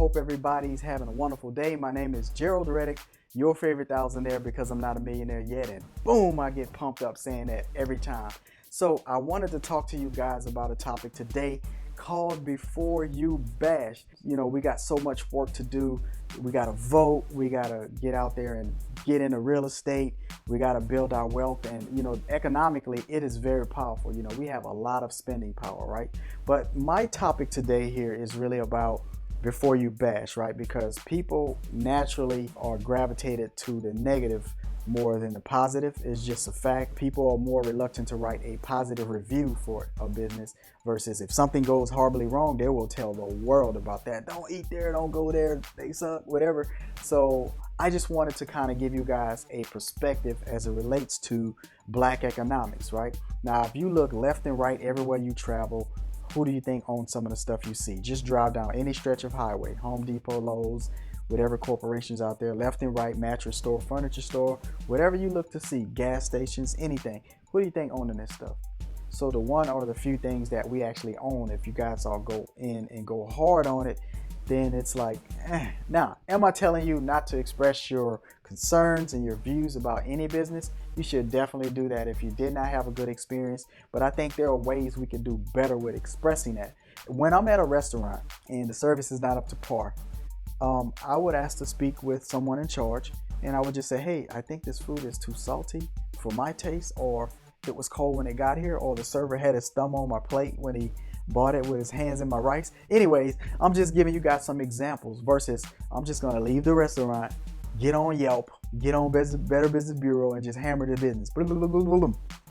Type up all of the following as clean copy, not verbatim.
hope everybody's having a wonderful day. My name is Gerald Reddick, your favorite thousandaire because I'm not a millionaire yet. And boom, I get pumped up saying that every time. So I wanted to talk to you guys about a topic today called Before You Bash. You know, we got so much work to do. We got to vote. We got to get out there and get into real estate. We got to build our wealth. And, you know, economically, it is very powerful. You know, we have a lot of spending power, right? But my topic today here is really about before you bash, right? Because people naturally are gravitated to the negative more than the positive. It's just a fact. People are more reluctant to write a positive review for a business versus if something goes horribly wrong, they will tell the world about that. Don't eat there, don't go there, they suck, whatever. So I just wanted to kind of give you guys a perspective as it relates to black economics, right? Now, if you look left and right everywhere you travel, who do you think owns some of the stuff you see? Just drive down any stretch of highway, Home Depot, Lowe's, whatever corporations out there, left and right, mattress store, furniture store, whatever you look to see, gas stations, anything. Who do you think owning this stuff? So the one or the few things that we actually own, if you guys all go in and go hard on it, then it's like, Now, am I telling you not to express your concerns and your views about any business? You should definitely do that if you did not have a good experience. But I think there are ways we can do better with expressing that. When I'm at a restaurant and the service is not up to par, I would ask to speak with someone in charge, and I would just say, hey, I think this food is too salty for my taste, or it was cold when it got here, or the server had his thumb on my plate when he bought it with his hands in my rice. Anyways, I'm just giving you guys some examples versus I'm just going to leave the restaurant, get on Yelp, get on Better Business Bureau, and just hammer the business,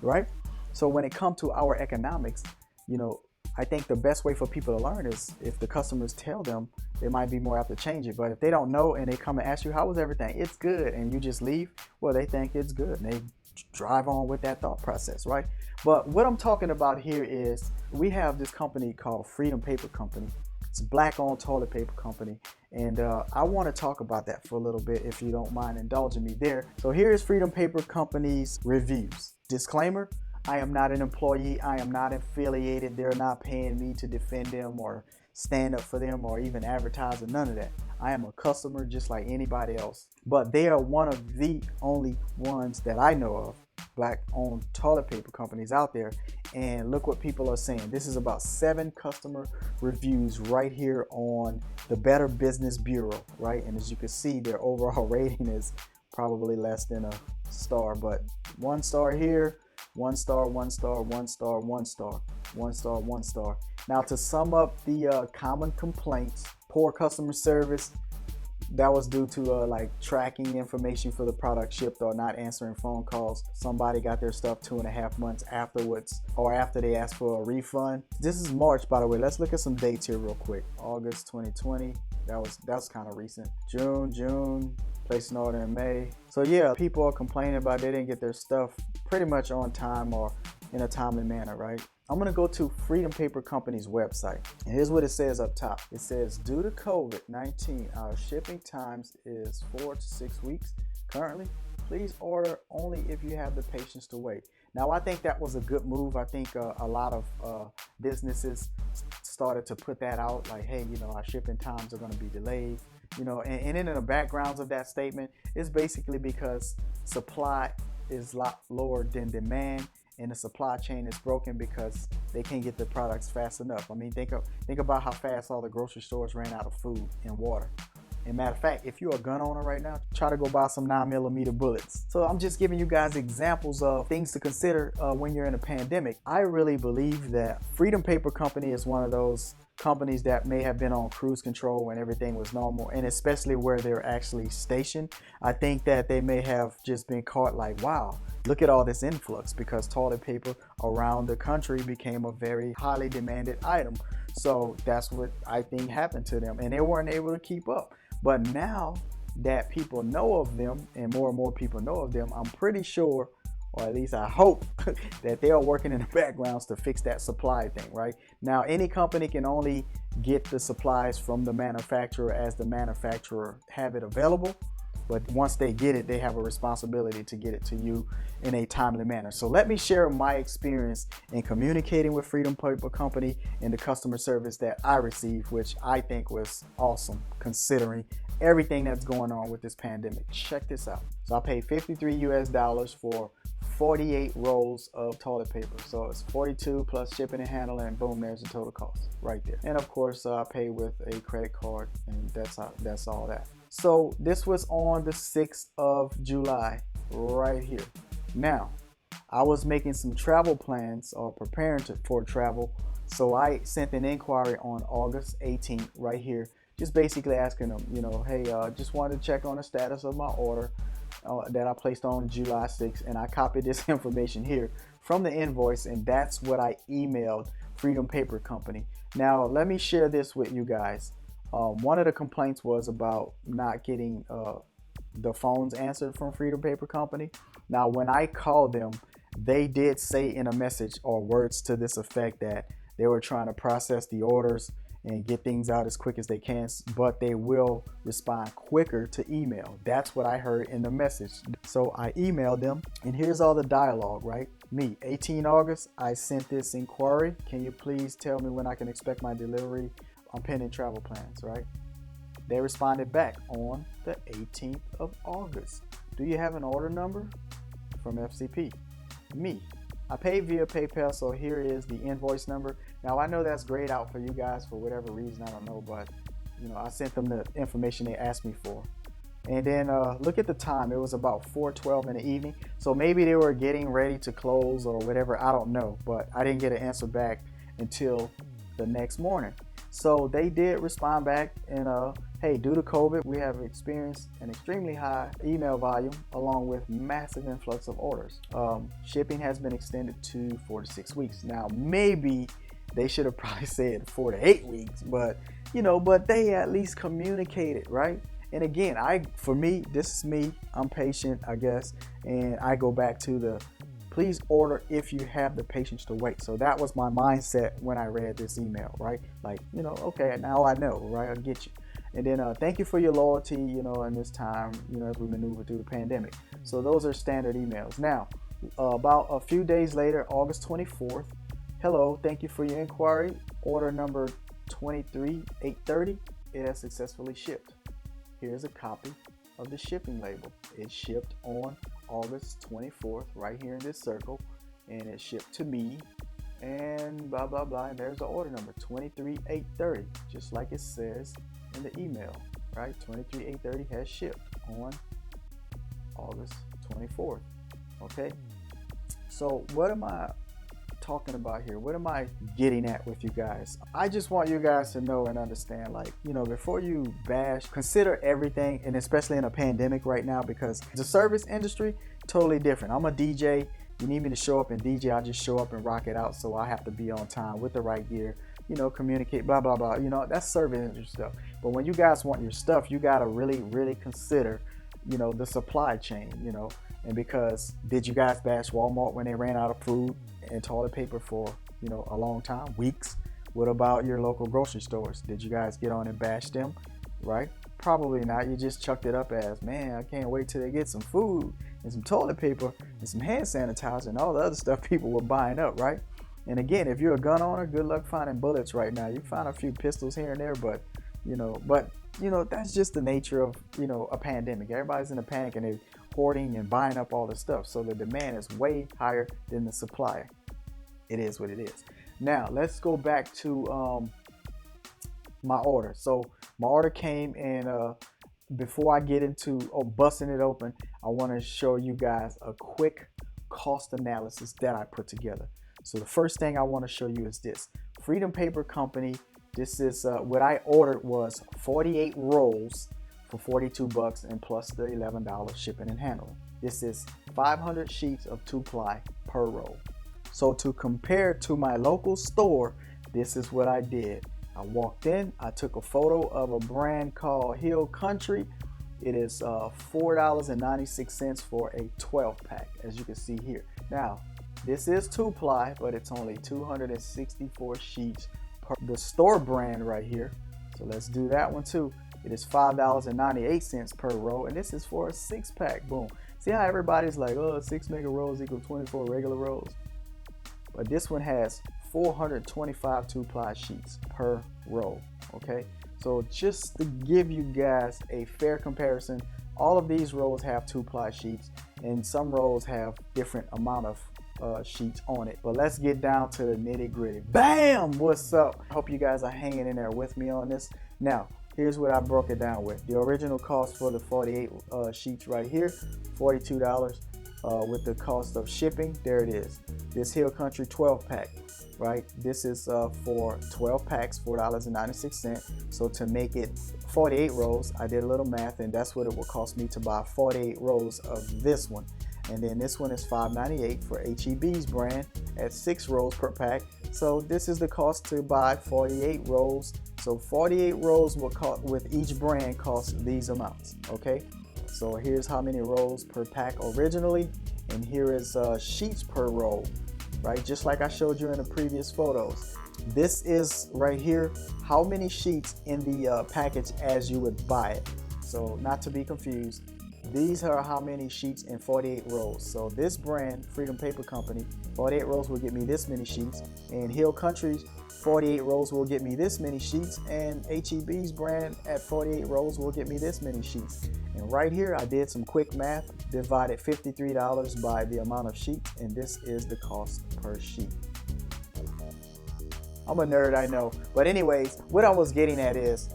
right? So when it comes to our economics, you know, I think the best way for people to learn is if the customers tell them, they might be more apt to change it. But if they don't know and they come and ask you, how was everything? It's good. And you just leave, well, they think it's good. And they drive on with that thought process, right? But what I'm talking about here is we have this company called Freedom Paper Company. It's a black-owned toilet paper company. And I want to talk about that for a little bit if you don't mind indulging me there. So here's Freedom Paper Company's reviews. Disclaimer. I am not an employee. I am not affiliated. They're not paying me to defend them or stand up for them or even advertise or none of that. I am a customer just like anybody else. But they are one of the only ones that I know of, black-owned toilet paper companies out there. And look what people are saying. This is about 7 customer reviews right here on the Better Business Bureau, right? And as you can see, their overall rating is probably less than a star, but 1 star here, 1 star, 1 star, 1 star, 1 star, 1 star, 1 star. Now, to sum up the common complaints, poor customer service, that was due to like tracking information for the product shipped or not answering phone calls. Somebody got their stuff 2.5 months afterwards or after they asked for a refund. This is March, by the way. Let's look at some dates here real quick. August 2020. That's kind of recent. June, placed an order in May. So yeah, people are complaining about they didn't get their stuff pretty much on time or in a timely manner, right? I'm gonna go to Freedom Paper Company's website. And here's what it says up top. It says, due to COVID-19, our shipping times is 4 to 6 weeks. Currently, please order only if you have the patience to wait. Now, I think that was a good move. I think a lot of businesses started to put that out like, hey, you know, our shipping times are gonna be delayed. You know, and in the backgrounds of that statement is basically because supply is a lot lower than demand, and the supply chain is broken because they can't get the products fast enough. I mean, think about how fast all the grocery stores ran out of food and water. And matter of fact, if you're a gun owner right now, try to go buy some 9mm bullets. So I'm just giving you guys examples of things to consider when you're in a pandemic. I really believe that Freedom Paper Company is one of those companies that may have been on cruise control when everything was normal, and especially where they're actually stationed. I think that they may have just been caught like, wow, look at all this influx, because toilet paper around the country became a very highly demanded item. So that's what I think happened to them, and they weren't able to keep up. But now that people know of them and more people know of them, I'm pretty sure, or at least I hope, that they are working in the backgrounds to fix that supply thing, right? Now, any company can only get the supplies from the manufacturer as the manufacturer have it available. but once they get it, they have a responsibility to get it to you in a timely manner. So let me share my experience in communicating with Freedom Paper Company and the customer service that I received, which I think was awesome considering everything that's going on with this pandemic. Check this out. So I paid $53 for 48 rolls of toilet paper. So it's 42 plus shipping and handling, and boom, there's the total cost right there. And of course, I paid with a credit card, and that's all that. So this was on the 6th of July right here. Now, I was making some travel plans or preparing for travel. So I sent an inquiry on August 18th right here, just basically asking them, hey, just wanted to check on the status of my order that I placed on July 6th, and I copied this information here from the invoice, and that's what I emailed Freedom Paper Company. Now let me share this with you guys. One of the complaints was about not getting the phones answered from Freedom Paper Company. Now when I called them, they did say in a message or words to this effect that they were trying to process the orders and get things out as quick as they can, but they will respond quicker to email. That's what I heard in the message. So I emailed them, and here's all the dialogue, right? Me, 18 August, I sent this inquiry. Can you please tell me when I can expect my delivery on pending travel plans, right? They responded back on the 18th of August. Do you have an order number? From FCP. Me, I paid via PayPal, so here is the invoice number. Now I know that's grayed out for you guys for whatever reason, I don't know, but I sent them the information they asked me for. And then look at the time, it was about 4:12 in the evening. So maybe they were getting ready to close or whatever, I don't know, but I didn't get an answer back until the next morning. So they did respond back and hey, due to COVID, we have experienced an extremely high email volume along with massive influx of orders. Shipping has been extended to 4 to 6 weeks. Now, maybe they should have probably said 4 to 8 weeks, but but they at least communicated, right? And again, for me, this is me, I'm patient, I guess, and I go back to the please order if you have the patience to wait. So that was my mindset when I read this email, right? Like, okay, now I know, right? I get you. And then thank you for your loyalty, in this time, as we maneuver through the pandemic. So those are standard emails. Now, about a few days later, August 24th, hello, thank you for your inquiry. Order number 23830, it has successfully shipped. Here's a copy of the shipping label. It shipped on August 24th, right here in this circle, and it shipped to me, and blah, blah, blah. And there's the order number, 23830, just like it says in the email, right? 23830 has shipped on August 24th. Okay, so what am I talking about here? What am I getting at with you guys? I just want you guys to know and understand, like, before you bash, consider everything, and especially in a pandemic right now, because the service industry, totally different. I'm a DJ. You need me to show up and DJ, I just show up and rock it out, so I have to be on time with the right gear, communicate, blah, blah, blah. That's service industry stuff. But when you guys want your stuff, you got to really, really consider, the supply chain, and because did you guys bash Walmart when they ran out of food and toilet paper for, a long time, weeks? What about your local grocery stores? Did you guys get on and bash them, right? Probably not. You just chucked it up as, man, I can't wait till they get some food and some toilet paper and some hand sanitizer and all the other stuff people were buying up, right? And again, if you're a gun owner, good luck finding bullets right now. You find a few pistols here and there, but that's just the nature of, a pandemic. Everybody's in a panic and they're hoarding and buying up all this stuff. So the demand is way higher than the supply. It is what it is. Now, let's go back to my order. So my order came, and before I get into busting it open, I want to show you guys a quick cost analysis that I put together. So the first thing I want to show you is this. Freedom Paper Company, this is what I ordered was 48 rolls for $42 and plus the $11 shipping and handling. This is 500 sheets of 2-ply per roll. So to compare to my local store, this is what I did. I walked in, I took a photo of a brand called Hill Country. It is $4.96 for a 12-pack, as you can see here. Now, this is 2-ply, but it's only 264 sheets per the store brand right here. So let's do that one too. It is $5.98 per roll, and this is for a 6-pack. Boom. See how everybody's like, oh, 6 mega rolls equals 24 regular rolls? But this one has 425 2-ply sheets per roll. Okay, so just to give you guys a fair comparison, all of these rolls have 2-ply sheets, and some rolls have different amount of sheets on it. But let's get down to the nitty gritty. Bam! What's up? I hope you guys are hanging in there with me on this. Now, here's what I broke it down with. The original cost for the 48 sheets right here, $42. With the cost of shipping, there it is. This Hill Country 12-pack, right? This is for 12 packs, $4.96. So to make it 48 rolls, I did a little math, and that's what it will cost me to buy 48 rolls of this one. And then this one is $5.98 for HEB's brand at 6 rolls per pack. So this is the cost to buy 48 rolls. So 48 rolls will cost, with each brand, cost these amounts. Okay, so here's how many rolls per pack originally, and here is sheets per roll, right? Just like I showed you in the previous photos. This is right here how many sheets in the package as you would buy it. So not to be confused, these are how many sheets in 48 rolls. So this brand, Freedom Paper Company, 48 rolls will get me this many sheets, and Hill Country's 48 rolls will get me this many sheets, and HEB's brand at 48 rolls will get me this many sheets. And right here I did some quick math, divided $53 by the amount of sheets, and this is the cost per sheet. I'm a nerd, I know, but anyways, what I was getting at is,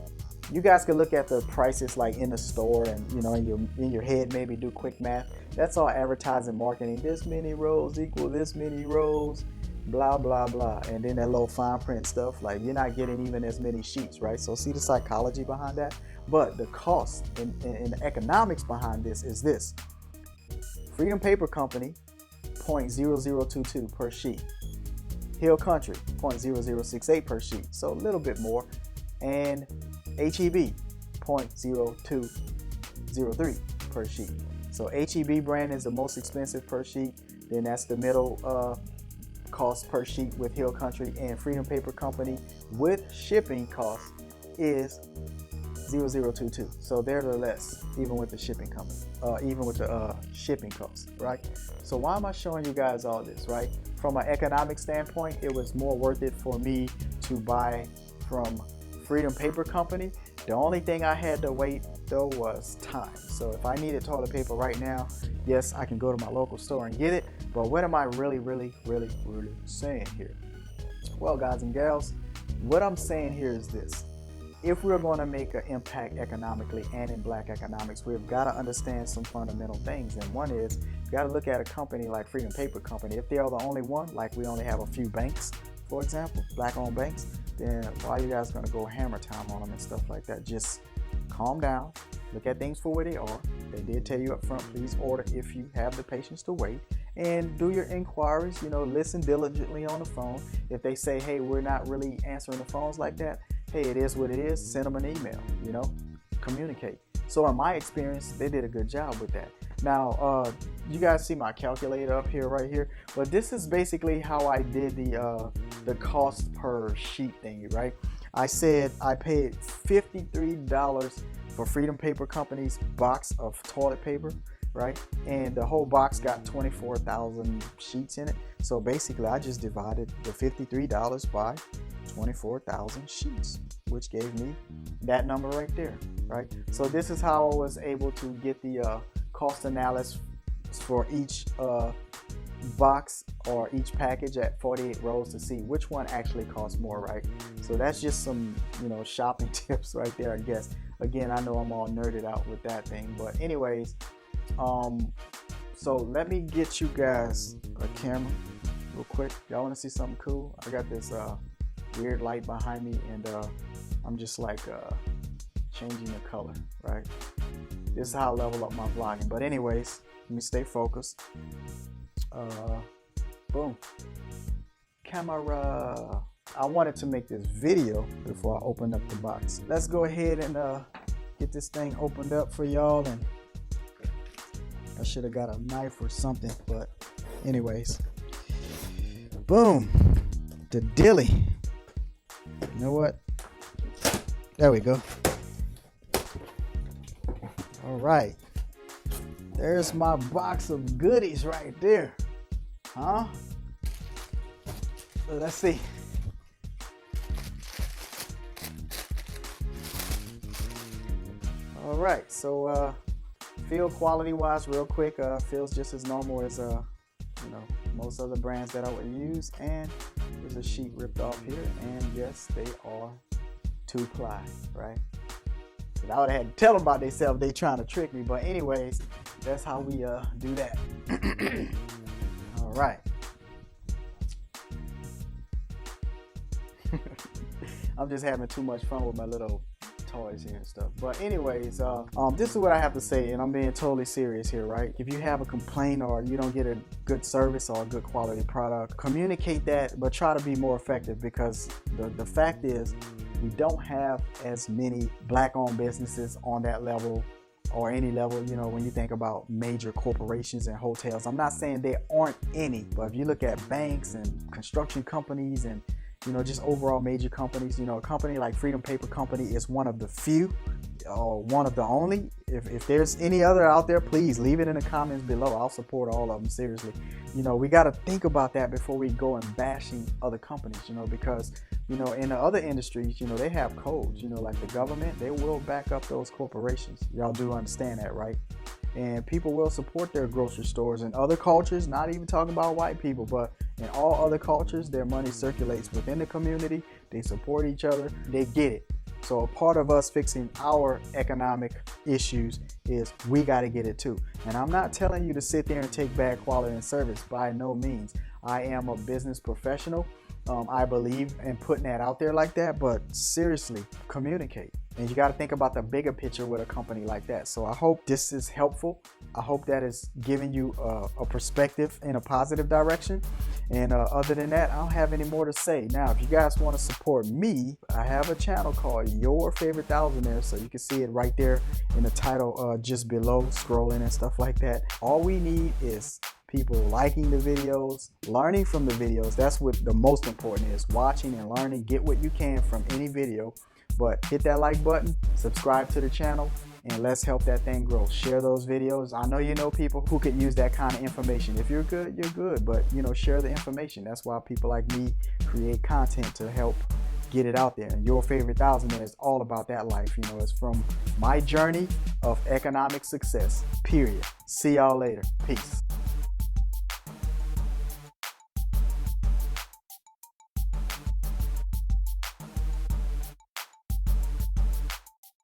you guys can look at the prices like in the store, and you know, in your head maybe do quick math. That's all advertising marketing. This many rolls equal this many rolls, blah blah blah, and then that little fine print stuff, like you're not getting even as many sheets, right? So see the psychology behind that. But the cost and the economics behind this is this: Freedom Paper Company, 0.0022 per sheet. Hill Country, 0.0068 per sheet, so a little bit more. And HEB, 0.0203 per sheet. So HEB brand is the most expensive per sheet. Then that's the middle cost per sheet with Hill Country, and Freedom Paper Company with shipping cost is 0.0022. So they're the less, even with the shipping company, even with the shipping cost, right? So why am I showing you guys all this, right? From an economic standpoint, it was more worth it for me to buy from Freedom Paper Company. The only thing I had to wait though was time. So if I needed toilet paper right now, yes, I can go to my local store and get it. But what am I really saying here? Well, guys and gals, what I'm saying here is this: if we're going to make an impact economically and in black economics, we've got to understand some fundamental things. And one is, you got to look at a company like Freedom Paper Company. If they are the only one, like we only have a few banks, for example, black-owned banks, then why are you guys going to go hammer time on them and stuff like that? Just calm down, look at things for what they are. They did tell you up front, please order if you have the patience to wait, and do your inquiries, you know, listen diligently on the phone. If they say, hey, we're not really answering the phones like that, hey, it is what it is, send them an email, you know, communicate. So in my experience, they did a good job with that. Now, you guys see my calculator up here, right here, but this is basically how I did the cost per sheet thingy, right? I said I paid $53 for Freedom Paper Company's box of toilet paper, right? And the whole box got 24,000 sheets in it. So basically, I just divided the $53 by 24,000 sheets, which gave me that number right there, right? So this is how I was able to get the cost analysis for each box or each package at 48 rolls to see which one actually costs more, right? So that's just some, you know, shopping tips right there, I guess. Again, I know I'm all nerded out with that thing, but anyways, so let me get you guys a camera real quick. Y'all want to see something cool? I got this weird light behind me, and I'm just like changing the color, right? This is how I level up my vlogging. But anyways, let me stay focused. Boom. Camera. I wanted to make this video before I opened up the box. Let's go ahead and get this thing opened up for y'all. And I should have got a knife or something, but anyways. Boom. The dilly. You know what? There we go. All right. There's my box of goodies right there. Huh? So let's see. All right, so feel quality wise real quick, feels just as normal as most other brands that I would use. And there's a sheet ripped off here, and yes, they are 2-ply, right? So I would have had to tell them about themselves, they trying to trick me. But anyways, that's how we do that. All right. I'm just having too much fun with my little toys here and stuff. But anyways, this is what I have to say, and I'm being totally serious here, right? If you have a complaint or you don't get a good service or a good quality product, communicate that, but try to be more effective, because the fact is we don't have as many black-owned businesses on that level or any level, when you think about major corporations and hotels. I'm not saying there aren't any, but if you look at banks and construction companies and just overall major companies, a company like Freedom Paper Company is one of the few or one of the only. If there's any other out there, please leave it in the comments below. I'll support all of them, seriously. We got to think about that before we go and bashing other companies, because in the other industries, they have codes, like the government, they will back up those corporations. Y'all do understand that, right? And people will support their grocery stores. In other cultures, not even talking about white people, but in all other cultures, their money circulates within the community. They support each other. They get it. So a part of us fixing our economic issues is we got to get it too. And I'm not telling you to sit there and take bad quality and service, by no means. I am a business professional. I believe in putting that out there like that, but seriously, communicate. And you got to think about the bigger picture with a company like that. So I hope this is helpful. I hope that is giving you a perspective in a positive direction. And other than that, I don't have any more to say. Now, if you guys want to support me, I have a channel called Your Favorite Thousandaire. So you can see it right there in the title, just below, scrolling and stuff like that. All we need is people liking the videos, learning from the videos. That's what the most important is, watching and learning. Get what you can from any video, but hit that like button, subscribe to the channel, and let's help that thing grow. Share those videos. I know you know people who could use that kind of information. If you're good, you're good, but share the information. That's why people like me create content, to help get it out there. And Your Favorite Thousandaire is all about that life. It's from my journey of economic success, period. See y'all later. Peace.